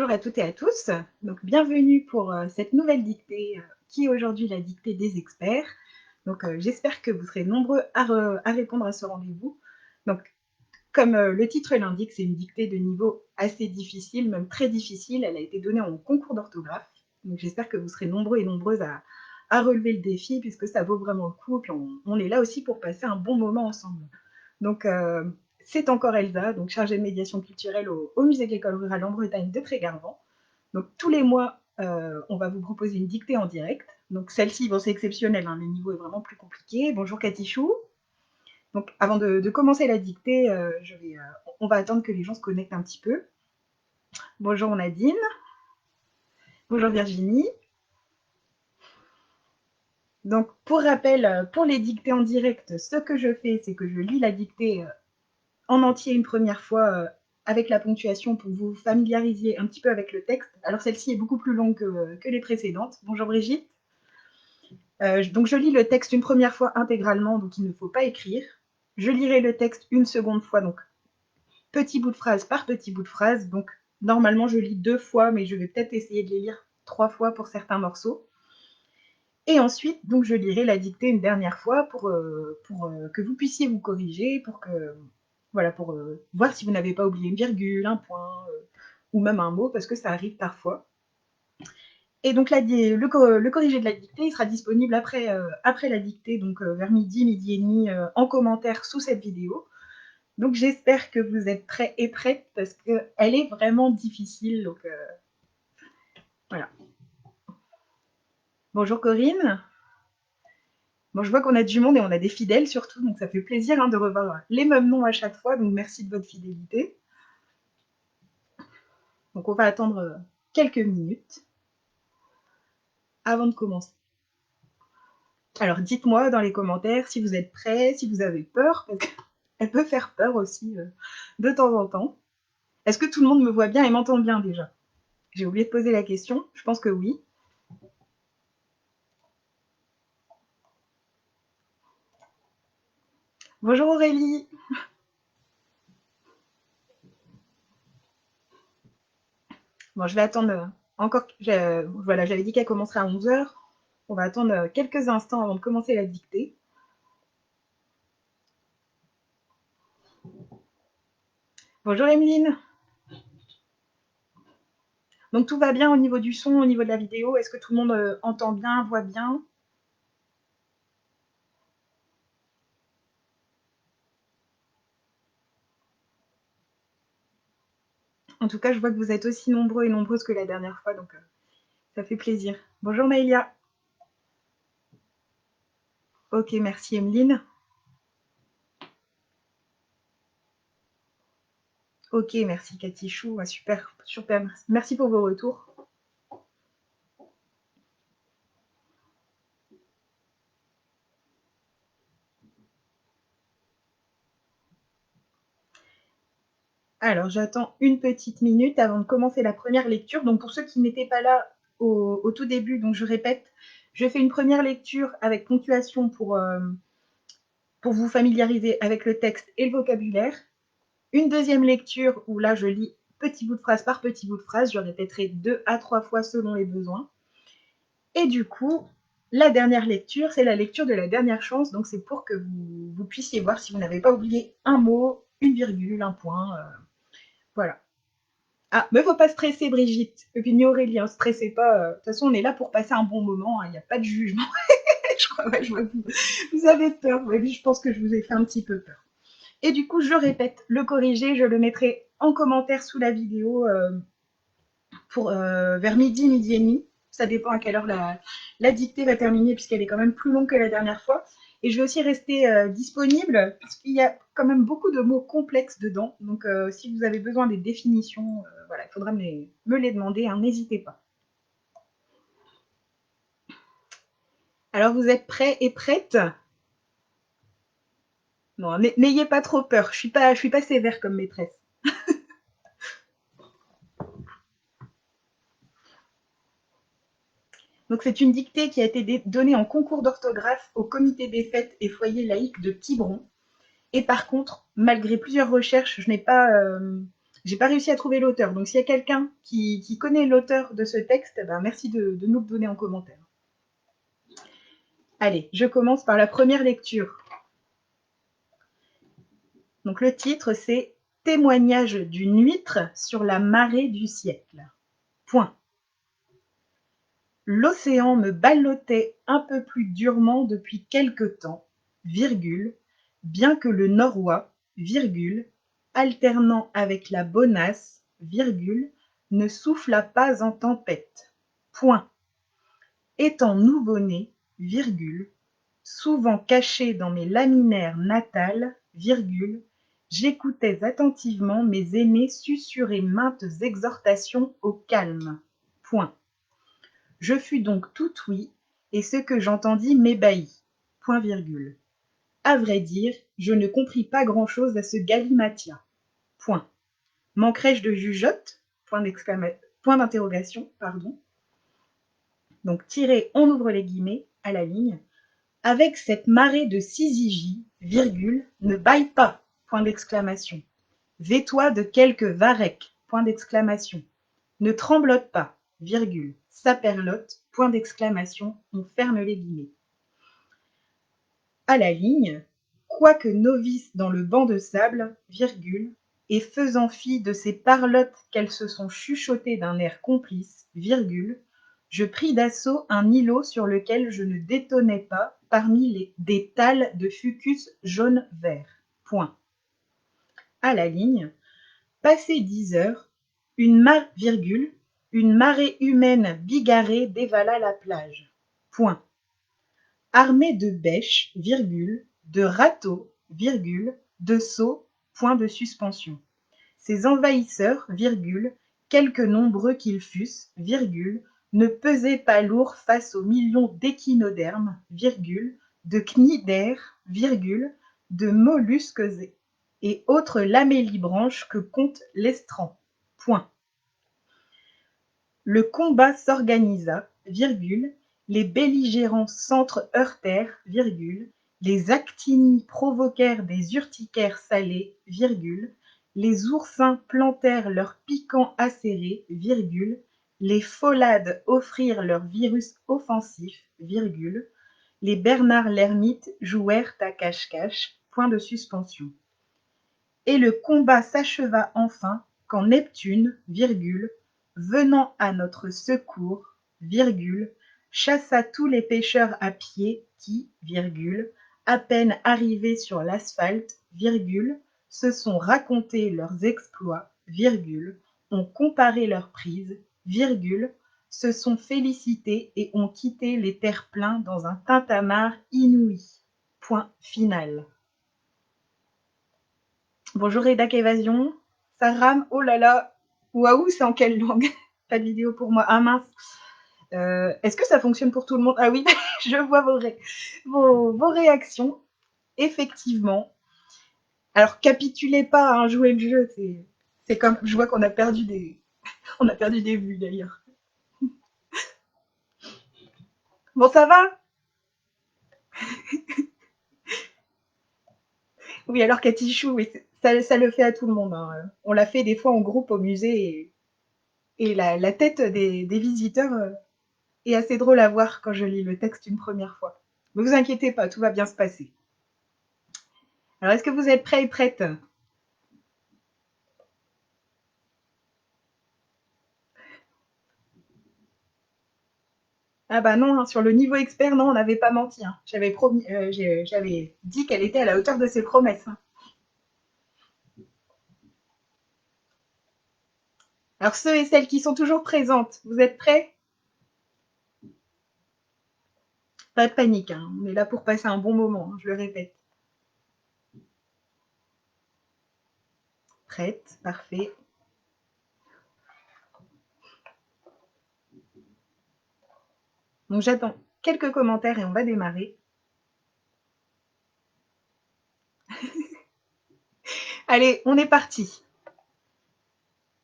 Bonjour à toutes et à tous. Donc, bienvenue pour cette nouvelle dictée qui est aujourd'hui la dictée des experts. Donc, j'espère que vous serez nombreux à répondre à ce rendez-vous. Donc, comme le titre l'indique, c'est une dictée de niveau assez difficile, même très difficile. Elle a été donnée en concours d'orthographe. Donc, j'espère que vous serez nombreux et nombreuses à relever le défi puisque ça vaut vraiment le coup. Puis, on est là aussi pour passer un bon moment ensemble. Donc, c'est encore Elsa, donc chargée de médiation culturelle au musée de l'école rurale en Bretagne de Trégarvan. Donc, tous les mois, on va vous proposer une dictée en direct. Donc, celle-ci, bon, c'est exceptionnel, hein, le niveau est vraiment plus compliqué. Bonjour Katichou. Donc, avant de commencer la dictée, on va attendre que les gens se connectent un petit peu. Bonjour Nadine. Bonjour Virginie. Donc, pour rappel, pour les dictées en direct, ce que je fais, c'est que je lis la dictée en entier une première fois avec la ponctuation pour vous familiariser un petit peu avec le texte. Alors, celle-ci est beaucoup plus longue que les précédentes. Bonjour Brigitte. Donc, je lis le texte une première fois intégralement, donc il ne faut pas écrire. Je lirai le texte une seconde fois, donc petit bout de phrase par petit bout de phrase. Donc, normalement, je lis 2 fois, mais je vais peut-être essayer de les lire 3 fois pour certains morceaux. Et ensuite, donc, je lirai la dictée une dernière fois pour que vous puissiez vous corriger, pour voir si vous n'avez pas oublié une virgule, un point, ou même un mot, parce que ça arrive parfois. Et donc le corrigé de la dictée, il sera disponible après la dictée, donc vers midi et demi, en commentaire sous cette vidéo. Donc j'espère que vous êtes prêts et prêtes parce qu'elle est vraiment difficile. Donc voilà. Bonjour Corinne. Bon, je vois qu'on a du monde et on a des fidèles surtout, donc ça fait plaisir hein, de revoir les mêmes noms à chaque fois. Donc merci de votre fidélité. Donc on va attendre quelques minutes avant de commencer. Alors dites-moi dans les commentaires si vous êtes prêts, si vous avez peur, parce qu'elle peut faire peur aussi de temps en temps. Est-ce que tout le monde me voit bien et m'entend bien déjà? J'ai oublié de poser la question, je pense que oui. Bonjour Aurélie. Bon, je vais attendre encore. Voilà, j'avais dit qu'elle commencerait à 11 h. On va attendre quelques instants avant de commencer la dictée. Bonjour Emeline. Donc tout va bien au niveau du son, au niveau de la vidéo. Est-ce que tout le monde entend bien, voit bien? En tout cas, je vois que vous êtes aussi nombreux et nombreuses que la dernière fois, donc ça fait plaisir. Bonjour Maëlia. Ok, merci Emeline. Ok, merci Cathy Chou. Ouais, super, super. Merci pour vos retours. Alors, j'attends une petite minute avant de commencer la première lecture. Donc, pour ceux qui n'étaient pas là au tout début, donc je répète, je fais une première lecture avec ponctuation pour vous familiariser avec le texte et le vocabulaire. Une deuxième lecture où là, je lis petit bout de phrase par petit bout de phrase. Je répéterai 2 à 3 fois selon les besoins. Et du coup, la dernière lecture, c'est la lecture de la dernière chance. Donc, c'est pour que vous puissiez voir si vous n'avez pas oublié un mot, une virgule, un point. Voilà. Ah, mais faut pas stresser, Brigitte. Et puis ni Aurélie, hein, stressez pas. De toute façon, on est là pour passer un bon moment. Il n'y a pas de jugement. Je crois, ouais, je vois que vous avez peur. Ouais, je pense que je vous ai fait un petit peu peur. Et du coup, je répète, le corrigé, je le mettrai en commentaire sous la vidéo pour vers midi et demi. Ça dépend à quelle heure la dictée va terminer, puisqu'elle est quand même plus longue que la dernière fois. Et je vais aussi rester disponible, puisqu'il y a quand même beaucoup de mots complexes dedans. Donc, si vous avez besoin des définitions, voilà, il faudra me les demander, hein, n'hésitez pas. Alors, vous êtes prêts et prêtes? Non, n'ayez pas trop peur. Je suis pas sévère comme maîtresse. Donc, c'est une dictée qui a été donnée en concours d'orthographe au comité des fêtes et foyer laïque de Quiberon. Et par contre, malgré plusieurs recherches, je n'ai pas J'ai pas réussi à trouver l'auteur. Donc s'il y a quelqu'un qui connaît l'auteur de ce texte, ben, merci de nous le donner en commentaire. Allez, je commence par la première lecture. Donc le titre, c'est Témoignage d'une huître sur la marée du siècle. Point. L'océan me ballottait un peu plus durement depuis quelque temps, virgule, bien que le noroît, virgule, alternant avec la bonasse, virgule, ne soufflât pas en tempête. Point. Étant nouveau-né, virgule, souvent caché dans mes laminaires natales, virgule, j'écoutais attentivement mes aînés susurrer maintes exhortations au calme. Point. Je fus donc tout ouïe, et ce que j'entendis m'ébahit. Point virgule. À vrai dire, je ne compris pas grand-chose à ce galimatia. Point. Manquerais-je de jugeote? Point d'interrogation, pardon. Donc tiré, on ouvre les guillemets à la ligne. Avec cette marée de syzygie, virgule, ne bâille pas, point d'exclamation. Vais-toi de quelque varech, point d'exclamation. Ne tremblote pas, virgule, saperlotte, point d'exclamation, on ferme les guillemets. À la ligne, quoique novice dans le banc de sable, virgule, et faisant fi de ces parlottes qu'elles se sont chuchotées d'un air complice, virgule, je pris d'assaut un îlot sur lequel je ne détonnais pas parmi des tales de fucus jaune-vert. Point. À la ligne, passé 10 heures, une marée humaine bigarrée dévala la plage. Point. Armée de bêches, virgule, de râteaux, virgule, de seaux, point de suspension. Ces envahisseurs, virgule, quelque nombreux qu'ils fussent, virgule, ne pesaient pas lourd face aux millions d'échinodermes, virgule, de cnidaires, virgule, de mollusques et autres lamellibranches que compte l'estran. Point. Le combat s'organisa, virgule, les belligérants s'entre-heurtèrent, virgule, les actinies provoquèrent des urticaires salés, virgule, les oursins plantèrent leurs piquants acérés, virgule, les folades offrirent leurs virus offensifs, virgule, les bernards l'ermite jouèrent à cache-cache, point de suspension. Et le combat s'acheva enfin quand Neptune, virgule, venant à notre secours, virgule, chassa tous les pêcheurs à pied qui, virgule, à peine arrivés sur l'asphalte, virgule, se sont racontés leurs exploits, virgule, ont comparé leurs prises, virgule, se sont félicités et ont quitté les terre-pleins dans un tintamarre inouï. Point final. Bonjour Redac Évasion, ça rame, oh là là, waouh, c'est en quelle langue? Pas de vidéo pour moi, ah mince. Est-ce que ça fonctionne pour tout le monde? Ah oui, je vois vos réactions, effectivement. Alors capitulez pas, hein, jouez le jeu, c'est comme, je vois qu'on a perdu on a perdu des vues d'ailleurs. Bon, ça va? Oui, alors Katichou, oui, ça le fait à tout le monde, hein. On l'a fait des fois en groupe au musée et la tête des visiteurs est assez drôle à voir quand je lis le texte une première fois. Ne vous inquiétez pas, tout va bien se passer. Alors, est-ce que vous êtes prêts et prêtes? Ah bah non, hein, sur le niveau expert, non, on n'avait pas menti, hein. J'avais dit qu'elle était à la hauteur de ses promesses, hein. Alors, ceux et celles qui sont toujours présentes, vous êtes prêts? Pas de panique, hein. On est là pour passer un bon moment, hein, je le répète. Prête, parfait. Donc j'attends quelques commentaires et on va démarrer. Allez, on est parti.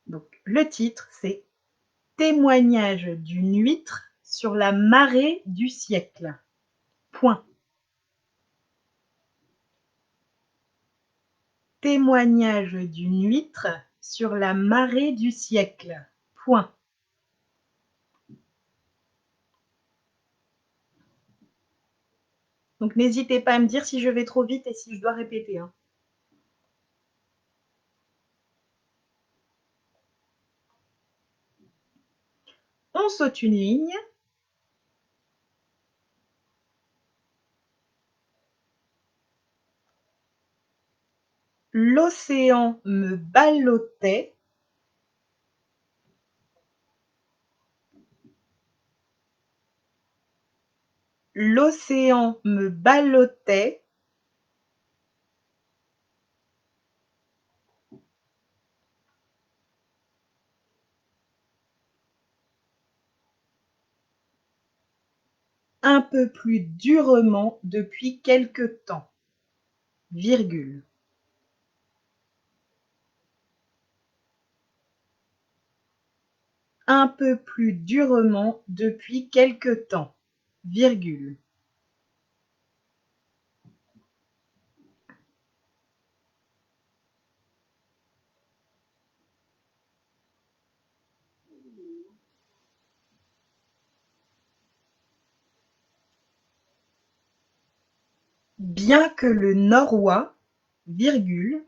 Donc le titre, c'est Témoignage d'une huître sur la marée du siècle. Point. Témoignage d'une huître sur la marée du siècle. Point. Donc n'hésitez pas à me dire si je vais trop vite et si je dois répéter, hein. On saute une ligne. L'océan me ballottait. L'océan me ballottait. Un peu plus durement depuis quelque temps. Virgule. Un peu plus durement depuis quelque temps. Virgule. Bien que le Norrois, virgule,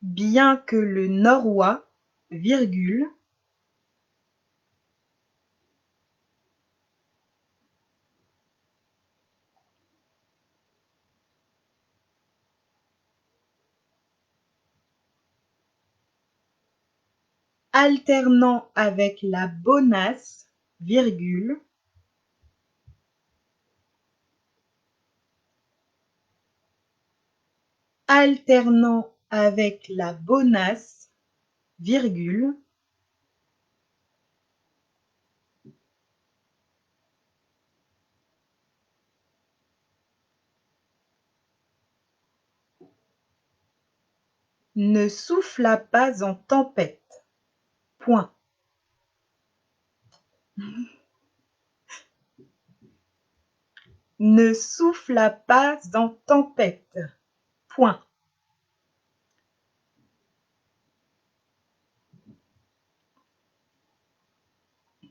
bien que le Norrois, virgule, alternant avec la bonasse, virgule, alternant avec la bonasse, virgule, ne souffla pas en tempête. Point. Ne souffla pas en tempête. Point.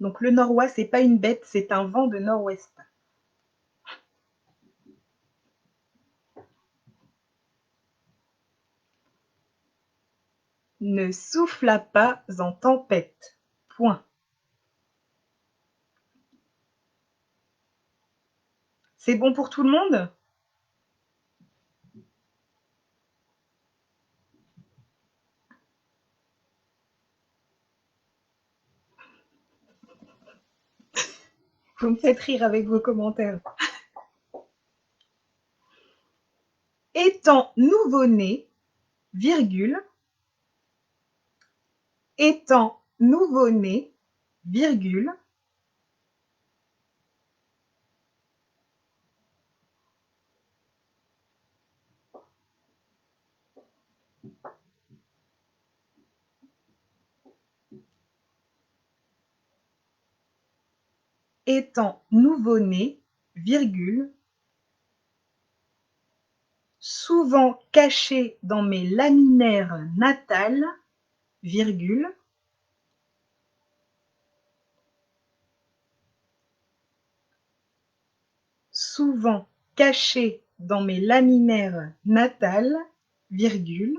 Donc le Norrois, c'est pas une bête, c'est un vent de nord-ouest. Ne souffla pas en tempête. Point. C'est bon pour tout le monde? Vous me faites rire avec vos commentaires. Étant nouveau-né, virgule, étant nouveau-né, virgule, étant nouveau-né, virgule, souvent caché dans mes laminaires natales, virgule, souvent caché dans mes laminaires natales, virgule,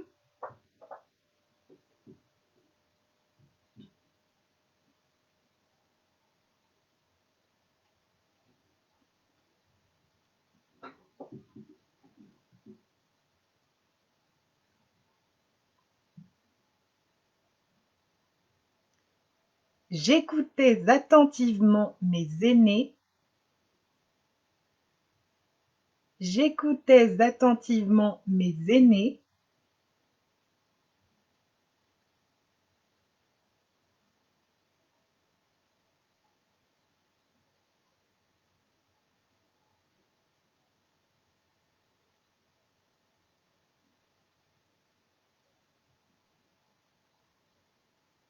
j'écoutais attentivement mes aînés, j'écoutais attentivement mes aînés,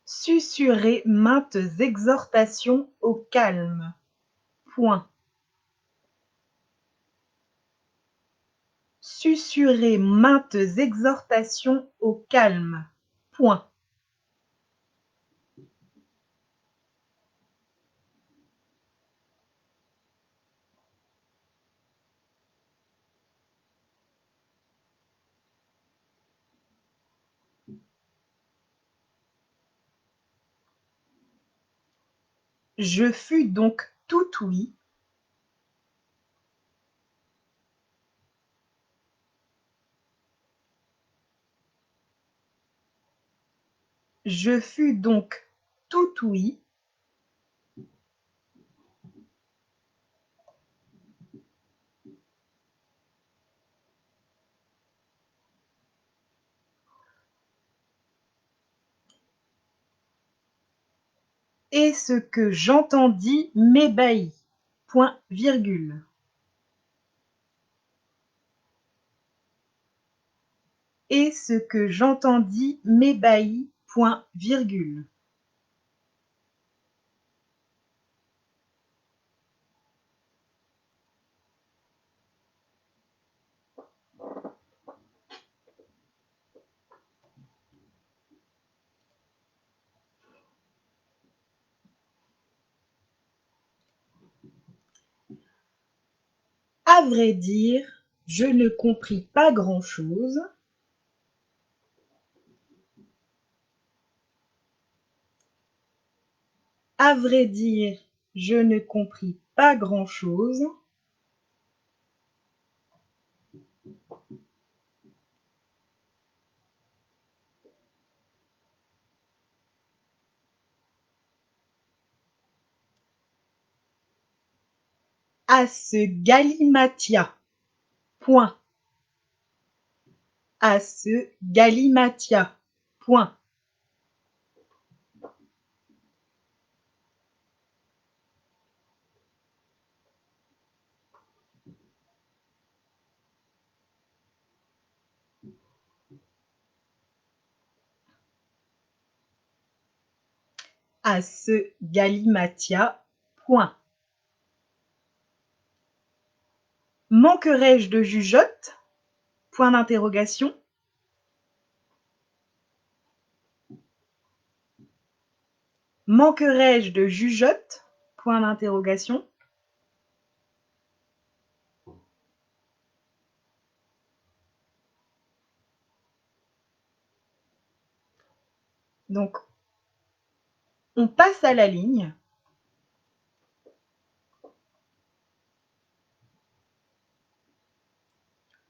susurrer maintes exhortations au calme. Point. Susurrer maintes exhortations au calme. Point. Je fus donc tout ouïe. Je fus donc tout ouïe. Et ce que j'entendis m'ébahit. Point virgule. Et ce que j'entendis m'ébahit. Point virgule. À vrai dire, je ne compris pas grand-chose. À vrai dire, je ne compris pas grand-chose. À ce galimatia. Point. À ce galimatia. Point. À ce galimatia. Point. Manquerais-je de jugeote? Point d'interrogation. Manquerais-je de jugeote? Point d'interrogation. Donc, on passe à la ligne.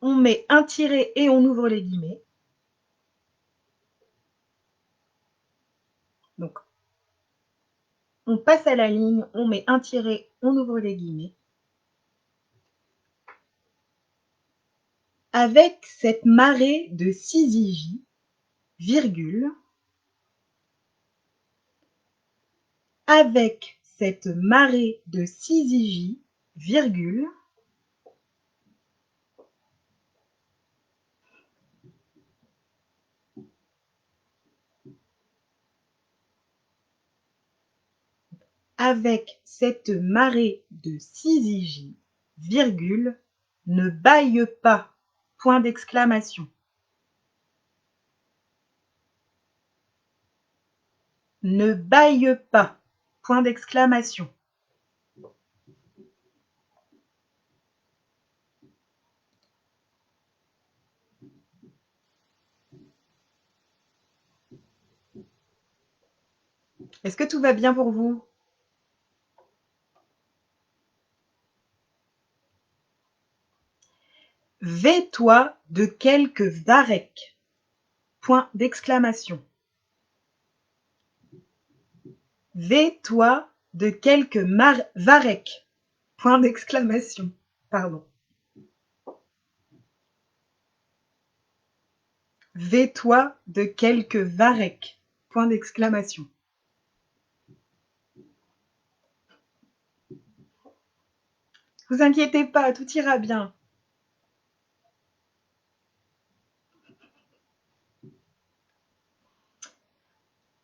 On met un tiret et on ouvre les guillemets. Donc, on passe à la ligne, on met un tiret, on ouvre les guillemets. Avec cette marée de syzygie, virgule, avec cette marée de syzygie, virgule, avec cette marée de syzygie, virgule, ne bâille pas, point d'exclamation. Ne bâille pas, point d'exclamation. Est-ce que tout va bien pour vous? Vais-toi de quelque varech, point d'exclamation. Vais-toi de quelque varech, point d'exclamation. Pardon. Vais-toi de quelque varech, point d'exclamation. Vous inquiétez pas, tout ira bien.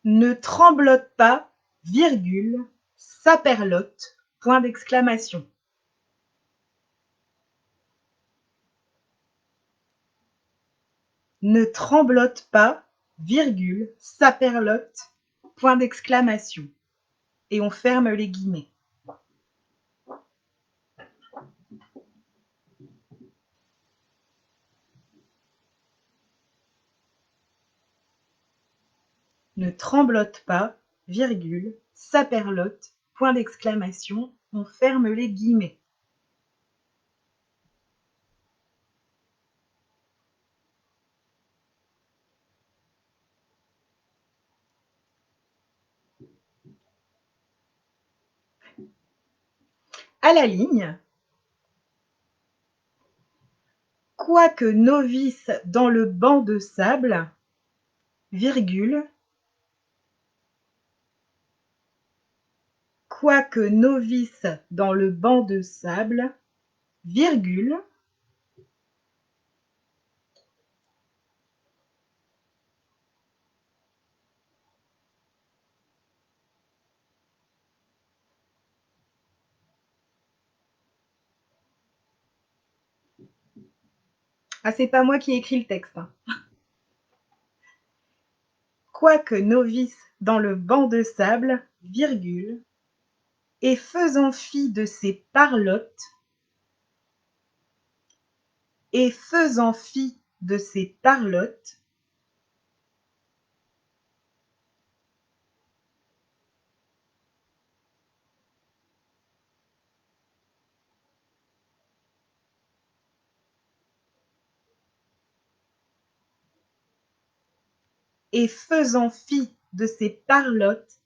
Ne tremblote pas, virgule, saperlotte, point d'exclamation. Ne tremblote pas, virgule, saperlotte, point d'exclamation. Et on ferme les guillemets. Ne tremblote pas, virgule, saperlotte, point d'exclamation, on ferme les guillemets. À la ligne, quoique novice dans le banc de sable, virgule, quoique novice dans le banc de sable, virgule, ah c'est pas moi qui ai écrit le texte, hein. Quoique novice dans le banc de sable, virgule, et faisant fi de ses parlottes, et faisant fi de ses parlottes, et faisant fi de ses parlottes,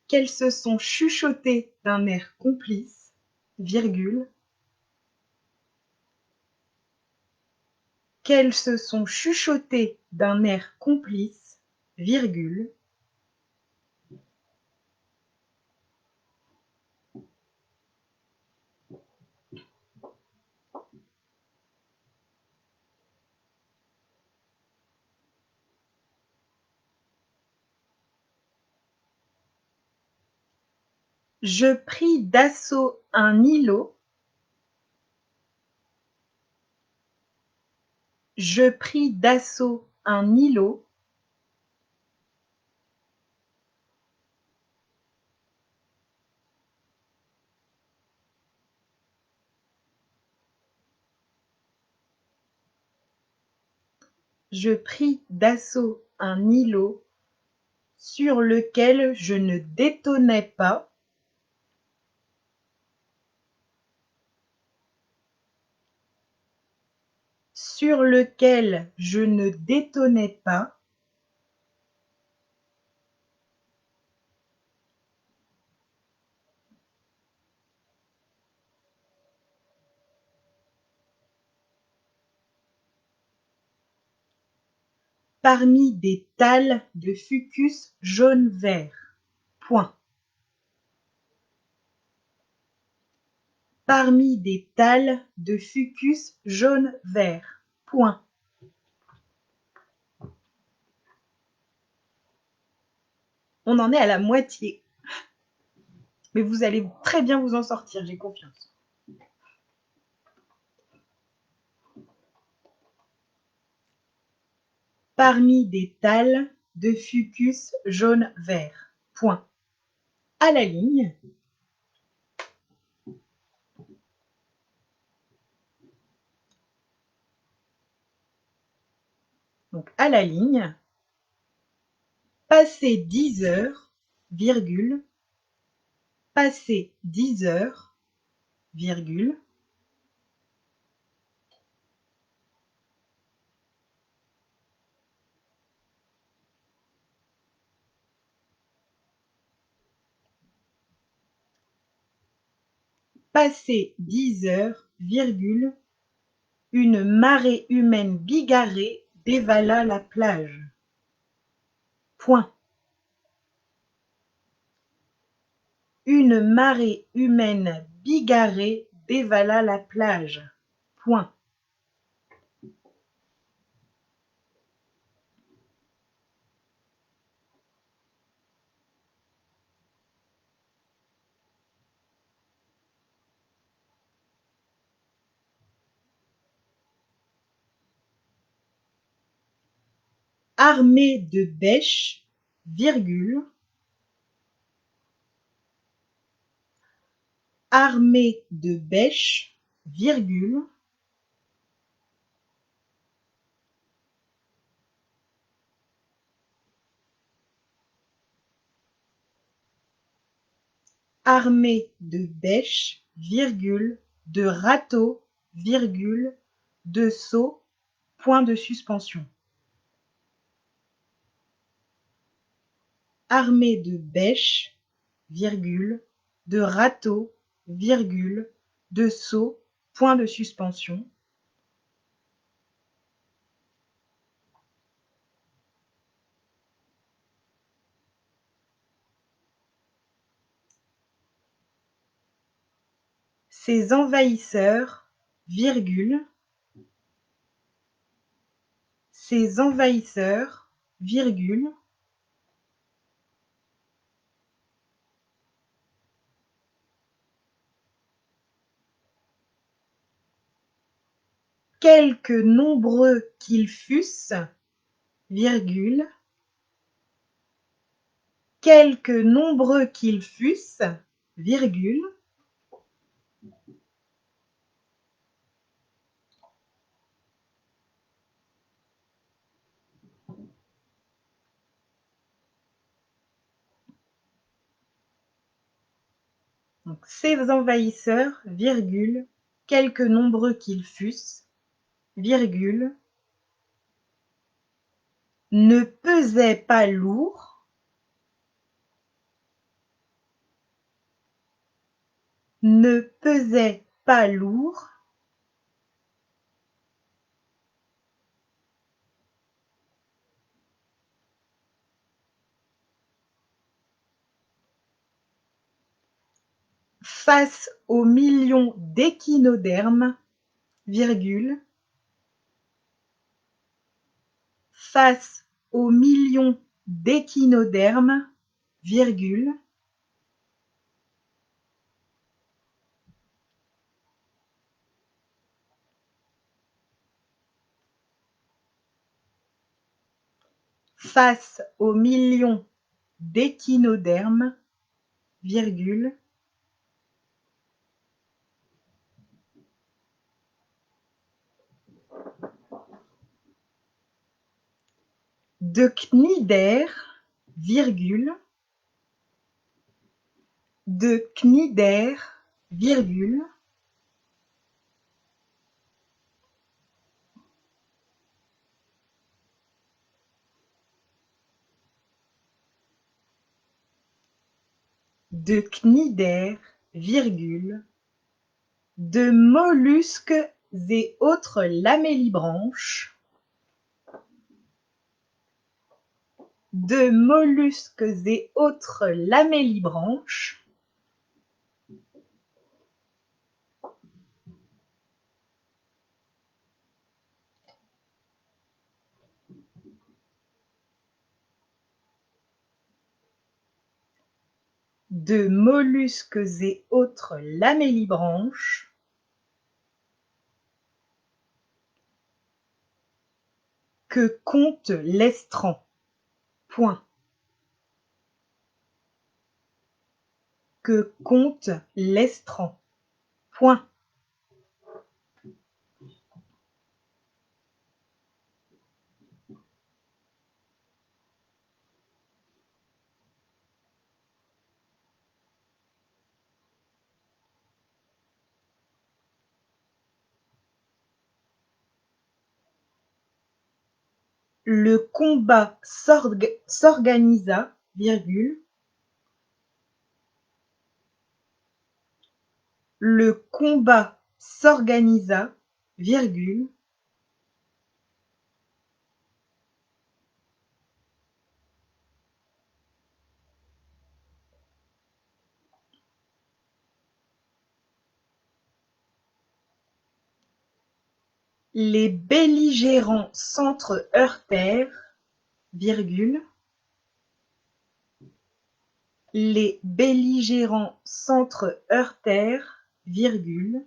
qu'elles se sont chuchotées d'un air complice, virgule, qu'elles se sont chuchotées d'un air complice, virgule, je pris d'assaut un îlot, je pris d'assaut un îlot, je pris d'assaut un îlot sur lequel je ne détonnais pas, sur lequel je ne détonnais pas, parmi des thalles de fucus jaune-vert. Point. Parmi des thalles de fucus jaune-vert. Point. On en est à la moitié. Mais vous allez très bien vous en sortir, j'ai confiance. Parmi des thalles de fucus jaune-vert. Point. À la ligne. Donc à la ligne. Passer 10 heures, virgule, passer 10 heures, virgule, passer 10 heures, virgule, une marée humaine bigarrée dévala la plage. Point. Une marée humaine bigarrée dévala la plage. Point. armée de bêches, virgule, armée de bêches, virgule, armée de bêches, virgule, de râteaux, virgule, de seaux, point de suspension. Armée de bêches, virgule, de râteaux, virgule, de seaux, point de suspension. Ces envahisseurs, virgule, ces envahisseurs, virgule, quelque nombreux qu'ils fussent, virgule, quelque nombreux qu'ils fussent, virgule, donc ces envahisseurs, virgule, quelque nombreux qu'ils fussent, virgule, ne pesaient pas lourd, ne pesaient pas lourd, face aux millions d'échinodermes, virgule, face aux millions d'échinodermes, virgule, face aux millions d'échinodermes, virgule, de cnidaires, virgule, de cnidaires, virgule, de cnidaires, virgule, de mollusques et autres lamellibranches, de mollusques et autres lamellibranches, de mollusques et autres lamellibranches, que compte l'estran. Point. Que compte l'estran. Point. Le combat s'organisa, virgule, le combat s'organisa, virgule, les belligérants s'entre-heurtèrent, virgule, les belligérants s'entre-heurtèrent, virgule,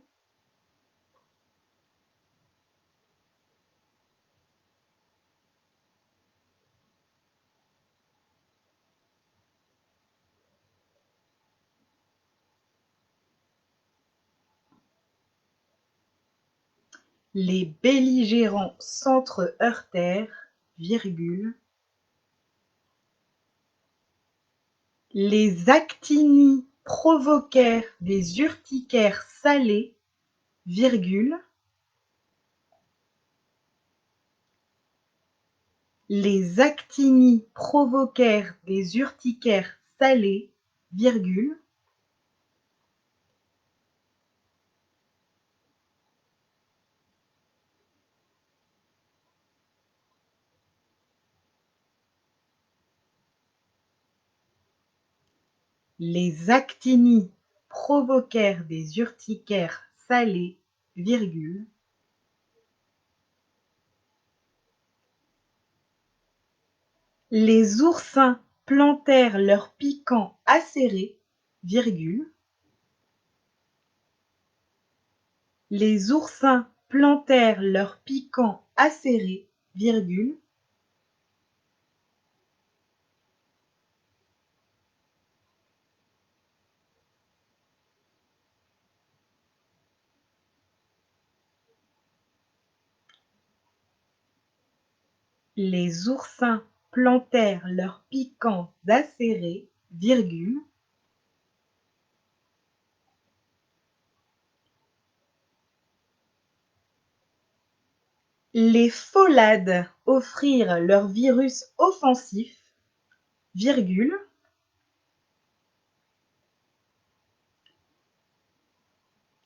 Les belligérants s'entre-heurtèrent, virgule. Les actinies provoquèrent des urticaires salés, virgule. Les actinies provoquèrent des urticaires salés, virgule. Les actinies provoquèrent des urticaires salés, virgule. Les oursins plantèrent leurs piquants acérés, virgule. Les oursins plantèrent leurs piquants acérés, virgule. Les oursins plantèrent leurs piquants acérés, virgule. Les pholades offrirent leur virus offensif, virgule.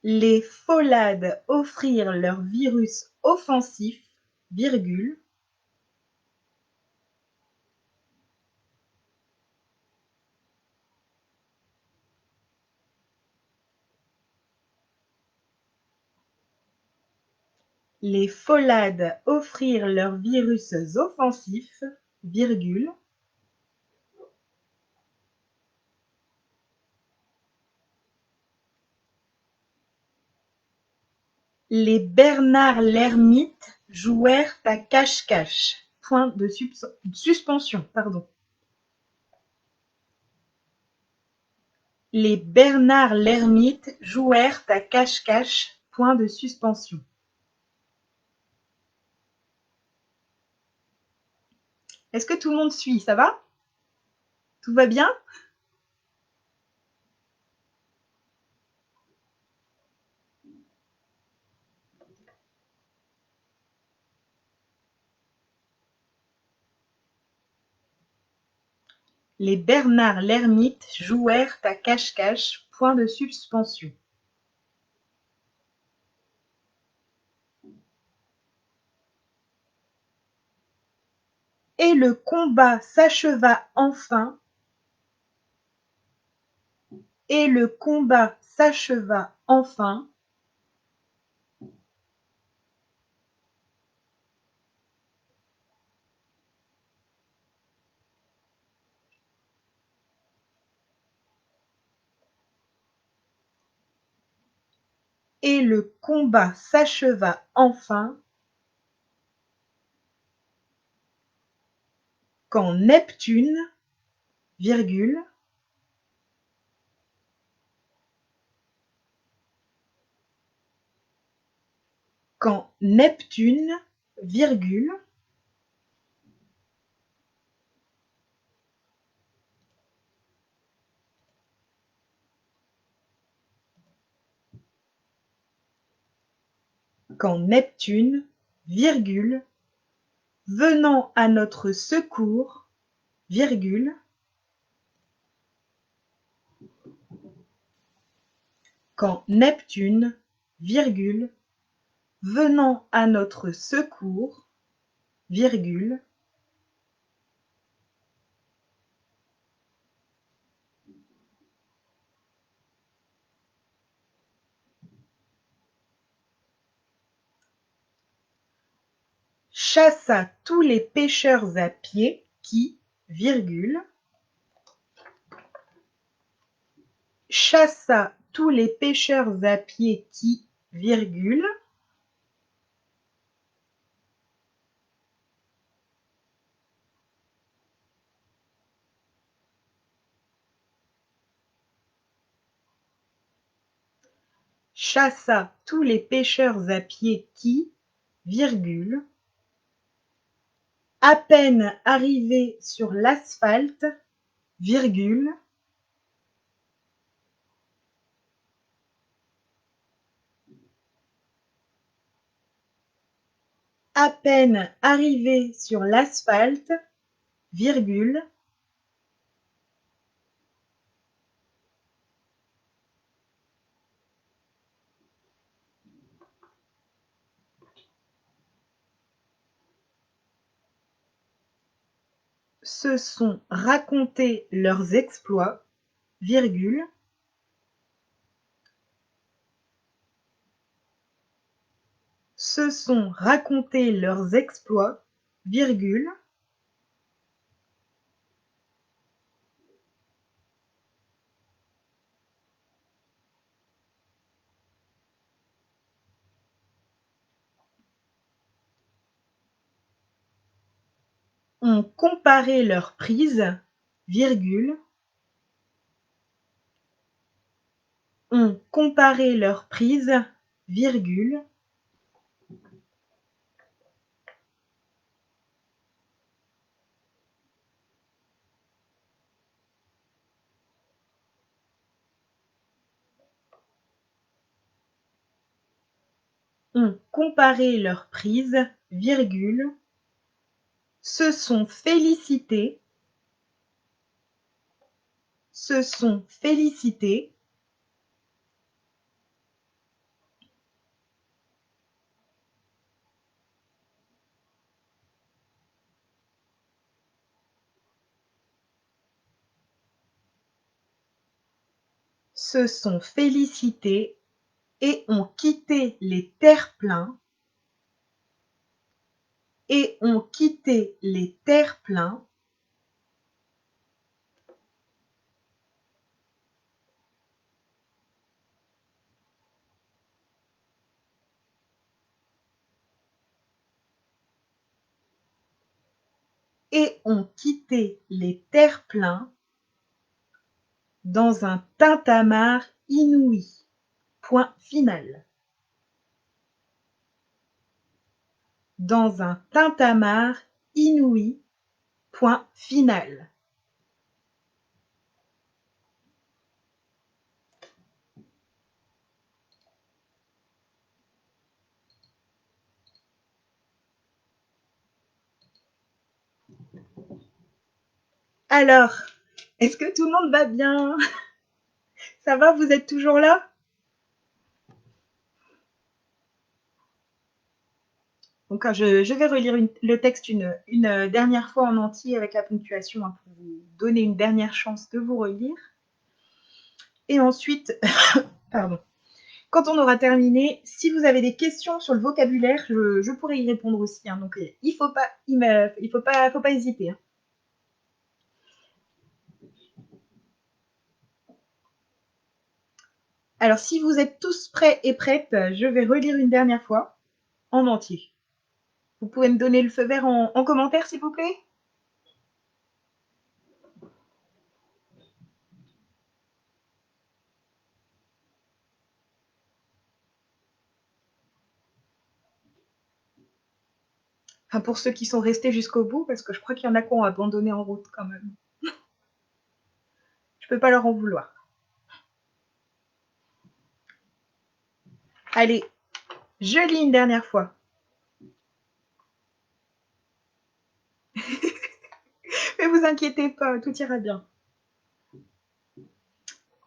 Les pholades offrirent leur virus offensif, virgule. Les pholades offrirent leurs virus offensifs, virgule. Les Bernard l'ermite jouèrent à cache-cache. Point de suspension, pardon. Les Bernard l'ermite jouèrent à cache-cache. Point de suspension. Est-ce que tout le monde suit? Ça va? Tout va bien? Les Bernard l'ermite jouèrent à cache-cache. Point de suspension. Et le combat s'acheva enfin. Et le combat s'acheva enfin. Et le combat s'acheva enfin. Quand Neptune, virgule, quand Neptune, virgule, quand Neptune, virgule, venant à notre secours, virgule, quand Neptune, virgule, venant à notre secours, virgule, chassa tous les pêcheurs à pied qui, virgule, chassa tous les pêcheurs à pied qui, virgule, chassa tous les pêcheurs à pied qui, virgule, à peine arrivé sur l'asphalte, virgule, à peine arrivé sur l'asphalte, virgule, se sont racontés leurs exploits, virgule, se sont racontés leurs exploits, virgule, ont comparé leurs prises, virgule, ont comparé leurs prises, virgule, ont comparé leurs prises, virgule, se sont félicités, se sont félicités, se sont félicités et ont quitté les terre-pleins, et ont quitté les terre-pleins, et ont quitté les terre-pleins dans un tintamarre inouï. Point final. Dans un tintamarre inouï. Point final. Alors, est-ce que tout le monde va bien? Ça va, vous êtes toujours là? Donc, je vais relire le texte une dernière fois en entier avec la ponctuation hein, pour vous donner une dernière chance de vous relire. Et ensuite, pardon, quand on aura terminé, si vous avez des questions sur le vocabulaire, je pourrai y répondre aussi. Hein, donc, il faut pas hésiter. Hein. Alors, si vous êtes tous prêts et prêtes, je vais relire une dernière fois en entier. Vous pouvez me donner le feu vert en commentaire, s'il vous plaît? Enfin, pour ceux qui sont restés jusqu'au bout, parce que je crois qu'il y en a qui ont abandonné en route quand même. Je peux pas leur en vouloir. Allez, je lis une dernière fois. Mais vous inquiétez pas, tout ira bien.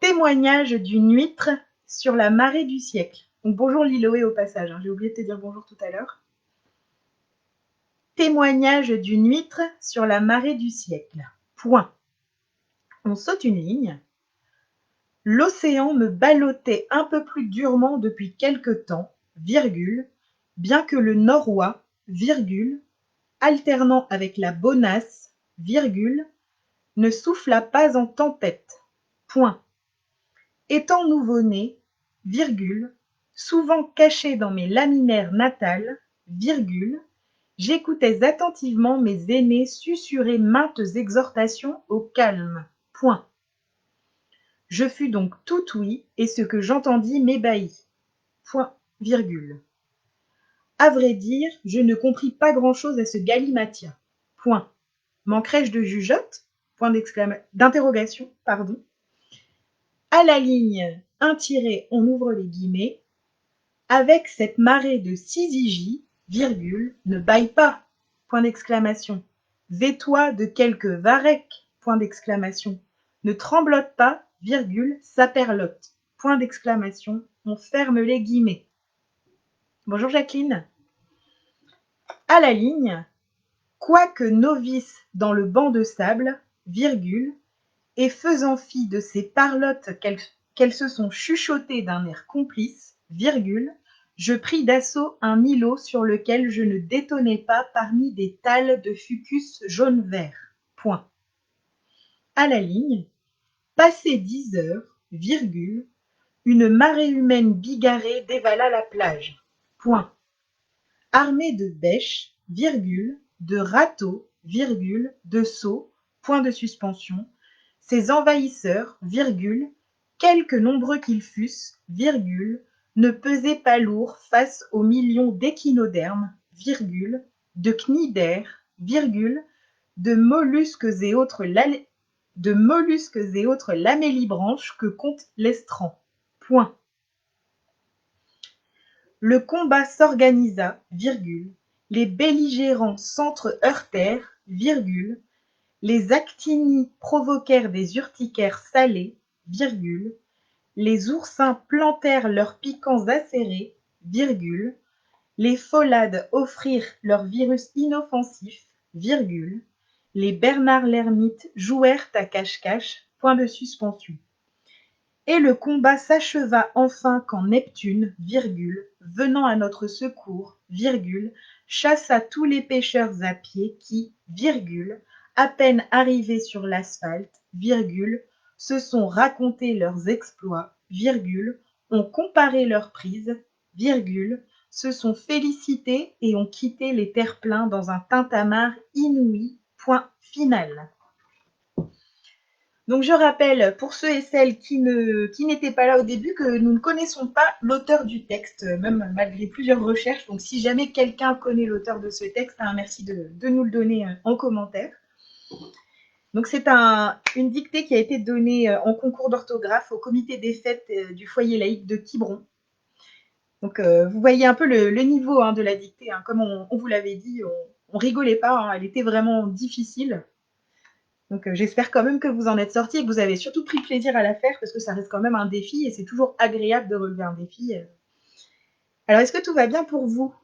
Témoignage d'une huître sur la marée du siècle. Donc bonjour Liloé au passage, hein, j'ai oublié de te dire bonjour tout à l'heure. Témoignage d'une huître sur la marée du siècle. Point. On saute une ligne. L'océan me ballottait un peu plus durement depuis quelque temps, virgule, bien que le noroît, virgule, alternant avec la bonasse, virgule, ne soufflât pas en tempête. Point. Étant nouveau-né, virgule, souvent caché dans mes laminaires natales, virgule, j'écoutais attentivement mes aînés susurrer maintes exhortations au calme. Point. Je fus donc tout ouïe, et ce que j'entendis m'ébahit. Point, virgule. À vrai dire, je ne compris pas grand-chose à ce galimatia. Point. Manquerais-je de jugeote? Point d'interrogation, pardon. À la ligne, un tiret, on ouvre les guillemets. Avec cette marée de syzygie, virgule, ne bâille pas, point d'exclamation. Vais-toi de quelque varech, point d'exclamation. Ne tremblote pas, virgule, saperlotte, point d'exclamation. On ferme les guillemets. Bonjour Jacqueline. À la ligne, quoique novice dans le banc de sable, virgule, et faisant fi de ces parlottes qu'elles se sont chuchotées d'un air complice, virgule, je pris d'assaut un îlot sur lequel je ne détonnais pas parmi des tales de fucus jaune-vert. Point. À la ligne, passé 10 heures, virgule, une marée humaine bigarrée dévala la plage. Point. Armée de bêches, virgule, de râteaux, virgule, de seaux, point de suspension, ces envahisseurs, virgule, quelque nombreux qu'ils fussent, virgule, ne pesaient pas lourd face aux millions d'échinodermes, virgule, de cnidaires, virgule, de mollusques et autres lamellibranches que compte l'estran. Point. Le combat s'organisa, virgule, les belligérants s'entre-heurtèrent, virgule, les actinies provoquèrent des urticaires salés, virgule, les oursins plantèrent leurs piquants acérés, virgule, les pholades offrirent leur virus inoffensif, virgule, les bernards l'ermite jouèrent à cache-cache, point de suspension. Et le combat s'acheva enfin quand Neptune, virgule, venant à notre secours, virgule, chassa tous les pêcheurs à pied qui, virgule, à peine arrivés sur l'asphalte, virgule, se sont racontés leurs exploits, virgule, ont comparé leurs prises, virgule, se sont félicités et ont quitté les terre-pleins dans un tintamarre inouï, point final. Donc je rappelle pour ceux et celles qui n'étaient pas là au début que nous ne connaissons pas l'auteur du texte, même malgré plusieurs recherches. Donc si jamais quelqu'un connaît l'auteur de ce texte, merci de nous le donner en commentaire. Donc c'est une dictée qui a été donnée en concours d'orthographe au comité des fêtes du foyer laïque de Quiberon. Donc vous voyez un peu le niveau de la dictée. Comme on vous l'avait dit, on rigolait pas, elle était vraiment difficile. Donc j'espère quand même que vous en êtes sortis et que vous avez surtout pris plaisir à la faire parce que ça reste quand même un défi et c'est toujours agréable de relever un défi. Alors est-ce que tout va bien pour vous?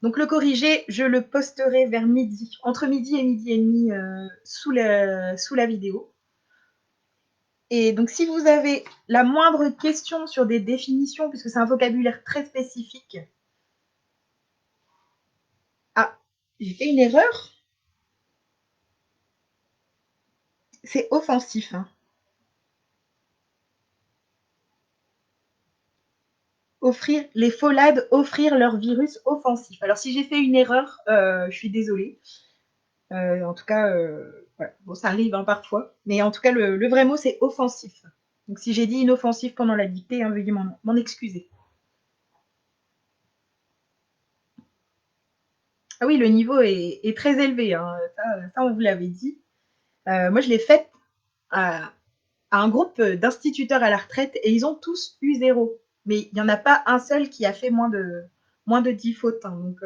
Donc le corrigé, je le posterai vers midi, entre midi et midi et demi sous la vidéo. Et donc si vous avez la moindre question sur des définitions, puisque c'est un vocabulaire très spécifique. Ah, j'ai fait une erreur. C'est offensif. Offrir les pholades, offrir leur virus offensif. Alors si j'ai fait une erreur, je suis désolée. En tout cas, voilà. Bon, ça arrive parfois, mais en tout cas le vrai mot c'est offensif. Donc si j'ai dit inoffensif pendant la dictée, veuillez m'en excuser. Ah oui, le niveau est très élevé, ça on vous l'avait dit. Moi je l'ai faite à un groupe d'instituteurs à la retraite et ils ont tous eu 0. Mais il n'y en a pas un seul qui a fait moins de 10 fautes. Donc,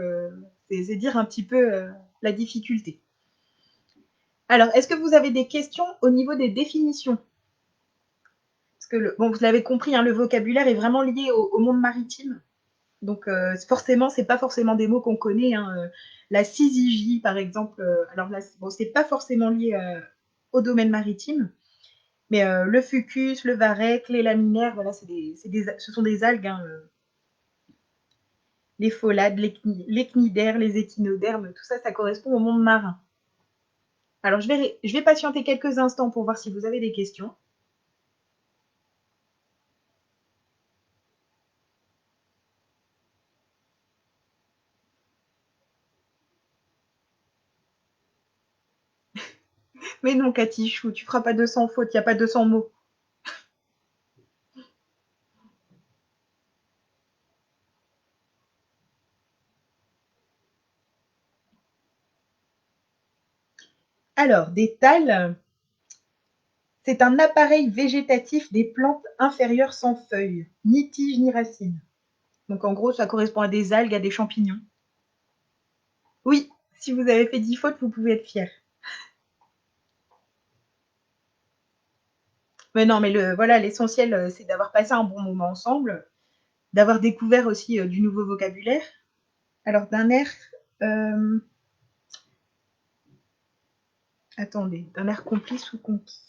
c'est dire un petit peu la difficulté. Alors, est-ce que vous avez des questions au niveau des définitions? Parce que, bon, vous l'avez compris, le vocabulaire est vraiment lié au monde maritime. Donc, forcément, c'est pas forcément des mots qu'on connaît. La syzygie, par exemple, alors là, bon, c'est pas forcément lié au domaine maritime. Mais le fucus, le varech, les laminaires, voilà, ce sont des algues. Les pholades, les cnidaires, les échinodermes, tout ça, ça correspond au monde marin. Alors, je vais patienter quelques instants pour voir si vous avez des questions. Mais non, Catichou, tu feras pas 200 fautes, il n'y a pas 200 mots. Alors, des thalles, c'est un appareil végétatif des plantes inférieures sans feuilles, ni tiges ni racines. Donc en gros, ça correspond à des algues, à des champignons. Oui, si vous avez fait 10 fautes, vous pouvez être fier. Mais non, mais voilà, l'essentiel, c'est d'avoir passé un bon moment ensemble, d'avoir découvert aussi du nouveau vocabulaire. Alors d'un air, euh, attendez, d'un air complice ou conquis?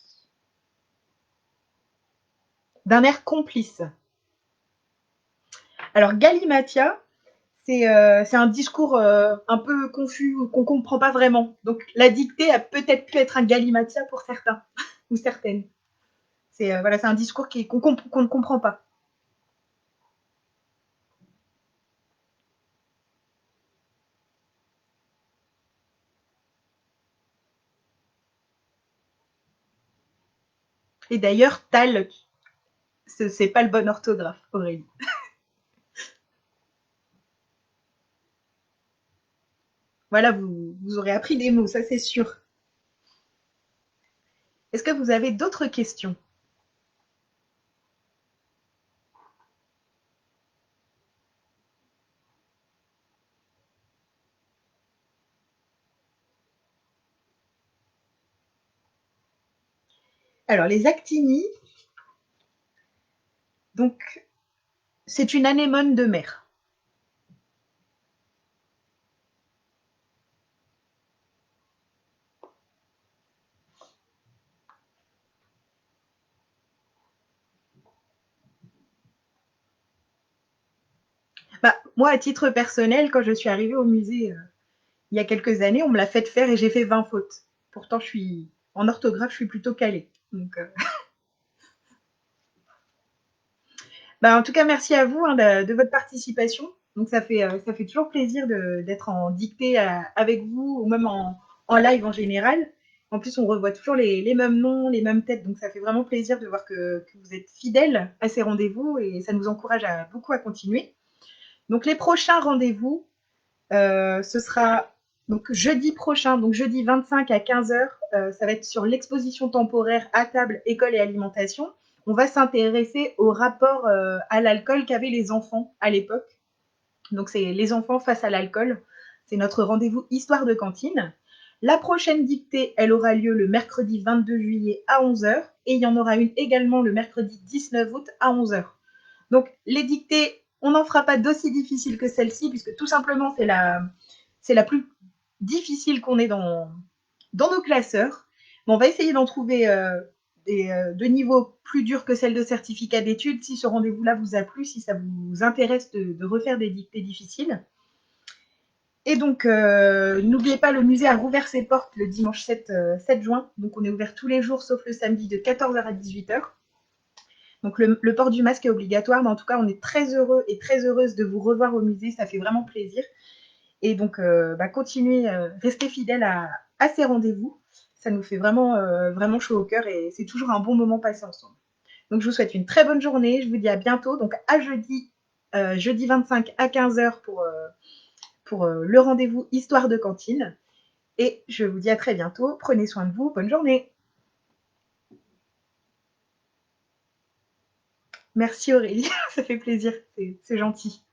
D'un air complice. Alors Galimatia, c'est un discours un peu confus qu'on comprend pas vraiment. Donc la dictée a peut-être pu être un Galimatia pour certains ou certaines. Voilà, c'est un discours qu'on ne comprend pas. Et d'ailleurs, Tal, c'est pas le bon orthographe, Aurélie. Voilà, vous aurez appris des mots, ça c'est sûr. Est-ce que vous avez d'autres questions? Alors, les actinies, donc, c'est une anémone de mer. Bah, moi, à titre personnel, quand je suis arrivée au musée il y a quelques années, on me l'a fait faire et j'ai fait 20 fautes. Pourtant, en orthographe, je suis plutôt calée. Donc, bah, en tout cas, merci à vous hein, de votre participation. Donc, ça fait toujours plaisir d'être en dictée avec vous ou même en live en général. En plus, on revoit toujours les mêmes noms, les mêmes têtes. Donc, ça fait vraiment plaisir de voir que vous êtes fidèles à ces rendez-vous et ça nous encourage beaucoup à continuer. Donc, les prochains rendez-vous, ce sera donc jeudi prochain, donc jeudi 25 à 15 heures. Ça va être sur l'exposition temporaire à table, école et alimentation. On va s'intéresser au rapport à l'alcool qu'avaient les enfants à l'époque. Donc c'est les enfants face à l'alcool. C'est notre rendez-vous histoire de cantine. La prochaine dictée, elle aura lieu le mercredi 22 juillet à 11 heures et il y en aura une également le mercredi 19 août à 11 heures. Donc les dictées, on n'en fera pas d'aussi difficiles que celle-ci puisque tout simplement c'est la plus difficile qu'on ait dans nos classeurs. Mais on va essayer d'en trouver de niveaux plus durs que celle de certificat d'études. Si ce rendez-vous-là vous a plu, si ça vous intéresse de refaire des dictées difficiles. Et donc, n'oubliez pas, le musée a rouvert ses portes le dimanche 7 juin. Donc, on est ouvert tous les jours, sauf le samedi, de 14 heures à 18 heures. Donc, le port du masque est obligatoire. Mais en tout cas, on est très heureux et très heureuse de vous revoir au musée. Ça fait vraiment plaisir. Et donc, continuez, restez fidèles à ces rendez-vous. Ça nous fait vraiment, vraiment chaud au cœur et c'est toujours un bon moment passé ensemble. Donc, je vous souhaite une très bonne journée. Je vous dis à bientôt. Donc, à jeudi, jeudi 25 à 15 heures pour le rendez-vous Histoire de cantine. Et je vous dis à très bientôt. Prenez soin de vous. Bonne journée. Merci Aurélie. Ça fait plaisir. C'est gentil.